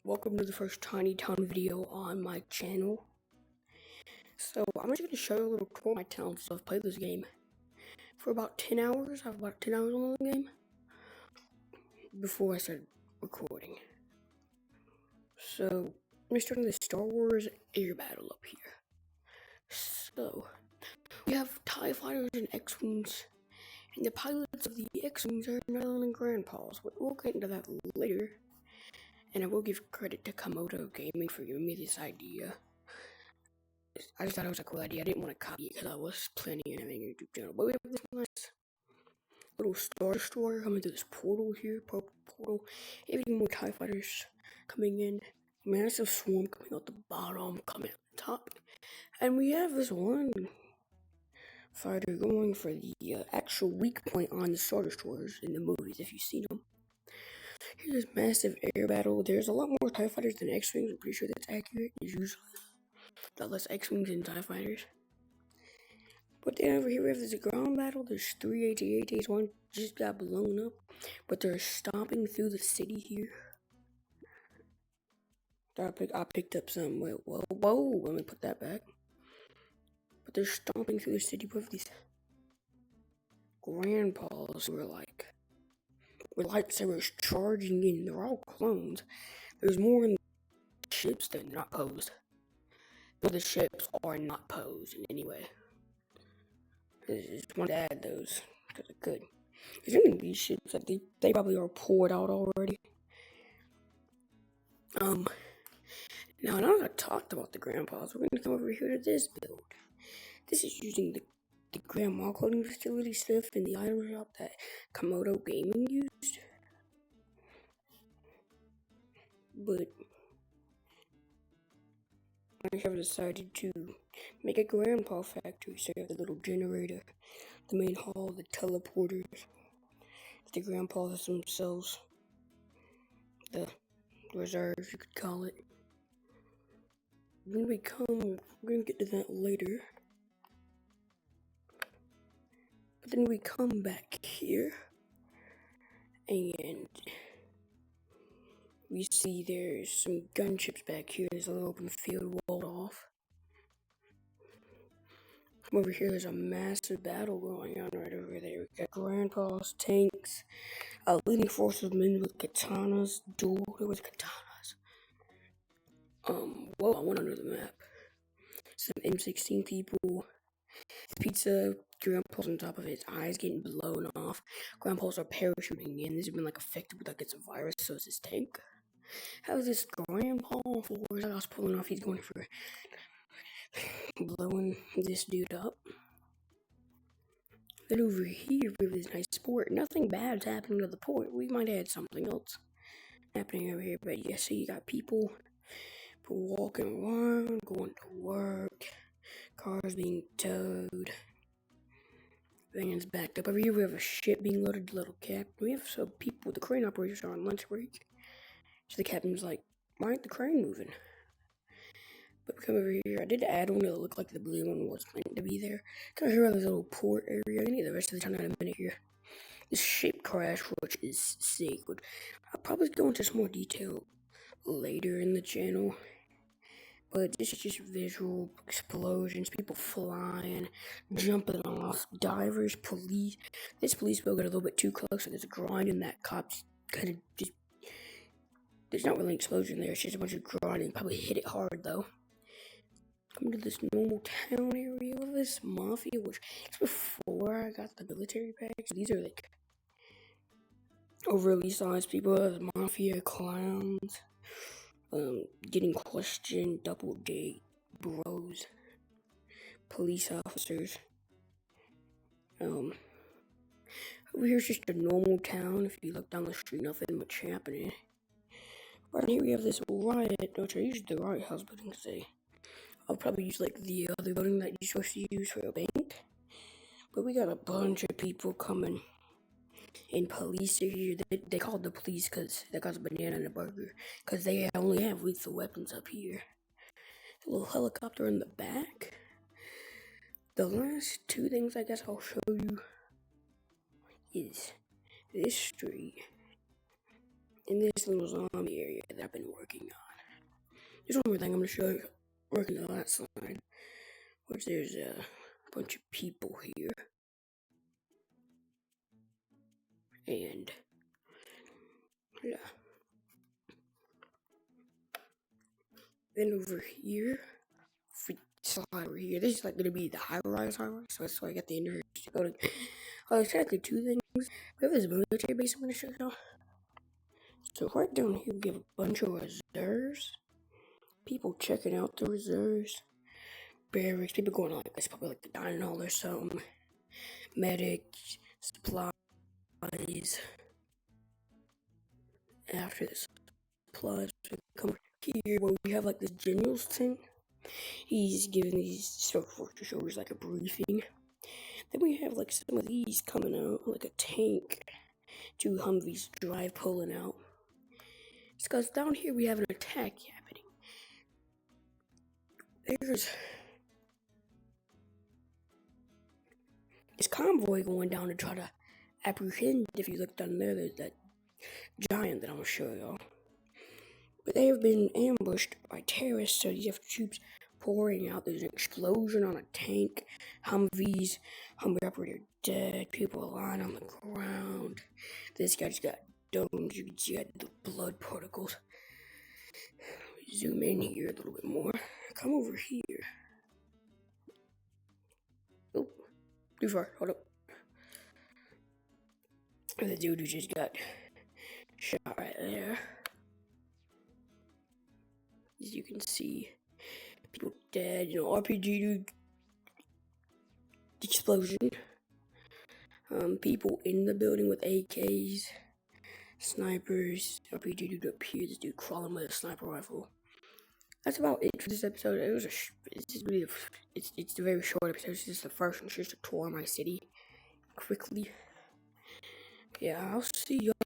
Welcome to the first Tiny Town video on my channel. So I'm just going to show you a little tour of my town. So I've played this game for about 10 hours. I have about 10 hours on the game before I started recording. So we're starting the Star Wars air battle up here. So we have TIE fighters and X-Wings, and the pilots of the X-Wings are Netherland and Grandpas. We'll get into that later. And I will give credit to Komodo Gaming for giving me this idea. I just thought it was a cool idea. I didn't want to copy it because I was planning on having a YouTube channel. But we have this nice little Star Destroyer coming through this portal here. Portal. Even more TIE fighters coming in. Massive swarm coming out the bottom, coming out the top. And we have this one fighter going for the actual weak point on the Star Destroyers in the movies, if you've seen them. Here's this massive air battle. There's a lot more TIE fighters than X-Wings. I'm pretty sure that's accurate. There's usually a lot less X-Wings and TIE fighters. But then over here we have this ground battle. There's 3 AT-ATs. One just got blown up. But they're stomping through the city here. I picked up some. Wait, whoa. Let me put that back. But they're stomping through the city with these grandpas who are like, with lightsabers charging in. They're all clones. There's more in the ships than not posed. But the ships are not posed in any way. I just wanted to add those because I could. There's any of these ships that they probably are poured out already. Now that I talked about the grandpas, we're gonna come over here to this build. This is using the grandma clothing facility stuff in the item shop that Komodo Gaming used. But I have decided to make a grandpa factory. So you have the little generator, the main hall, the teleporters, the grandpas themselves, the reserves you could call it. When we're gonna get to that later. But then we come back here, and we see there's some gunships back here. There's a little open field walled off. Come over here, there's a massive battle going on right over there. We got grandpas, tanks, a leading force of men with katanas, duel with katanas. Whoa, I went under the map. Some M16 people. Pizza, grandpa's on top of his eyes getting blown off. Grandpa's are parachuting in. This has been affected with it's a virus, so is his tank. How's this grandpa for? I was pulling off, he's going for blowing this dude up. Then over here we have this nice port. Nothing bad's happening to the port. We might add something else happening over here, but yeah, so you got people walking around, going to work, cars being towed, vans backed up. Over here we have a ship being loaded, the little captain. We have some people, the crane operators are on lunch break. So the captain's like, why ain't the crane moving? But come over here, I did add one that looked like the blue one was meant to be there. Come over here on this little port area. I need the rest of the time in a minute here. This ship crash, which is sick, but I'll probably go into some more detail later in the channel. But this is just visual explosions, people flying, jumping off, divers, police. This police boat got a little bit too close, so there's a grinding that cops kind of just. There's not really an explosion there, it's just a bunch of grinding. Probably hit it hard though. Come to this normal town area of this mafia, which is before I got the military packs. These are overly sized people as mafia clowns. Getting questioned, double date, bros, police officers. Over here's just a normal town. If you look down the street, nothing much happening. Right here we have this riot, which I used the riot house building to say. I'll probably use the other building that you're supposed to use for a bank. But we got a bunch of people coming. And police are here. They called the police because they got a banana and a burger. Because they only have lethal weapons up here. A little helicopter in the back. The last two things I guess I'll show you is this street. in this little zombie area that I've been working on. There's one more thing I'm going to show you. Working on that slide, which there's a bunch of people here. And, yeah. Then over here, slide over here. This is like going to be the high-rise. So that's why I got the University building. Oh, there's technically two things. We have this military base I'm going to show you. So right down here, we have a bunch of reserves. People checking out the reserves. Barracks. People going like this, probably like the dining hall or something. Medics, supplies. After the supplies, we come here where we have like this general's thing. He's giving these surface orders like a briefing. Then we have like some of these coming out, like a tank. Two Humvees drive pulling out. It's because down here we have an attack happening. There's this convoy going down to try to apprehend. If you look down there, there's that giant that I'm gonna show y'all. But they have been ambushed by terrorists, so you have troops pouring out. There's an explosion on a tank. Humvee operator dead. People lying on the ground. This guy just got domed. You can see the blood particles. Zoom in here a little bit more. Come over here. Oh, too far. Hold up. The dude who just got shot right there. As you can see, people dead. RPG dude. Explosion. People in the building with AKs, snipers. RPG dude up here. This dude crawling with a sniper rifle. That's about it for this episode. It's a very short episode. This is the first one, just to tour my city quickly. Yeah, I'll see y'all.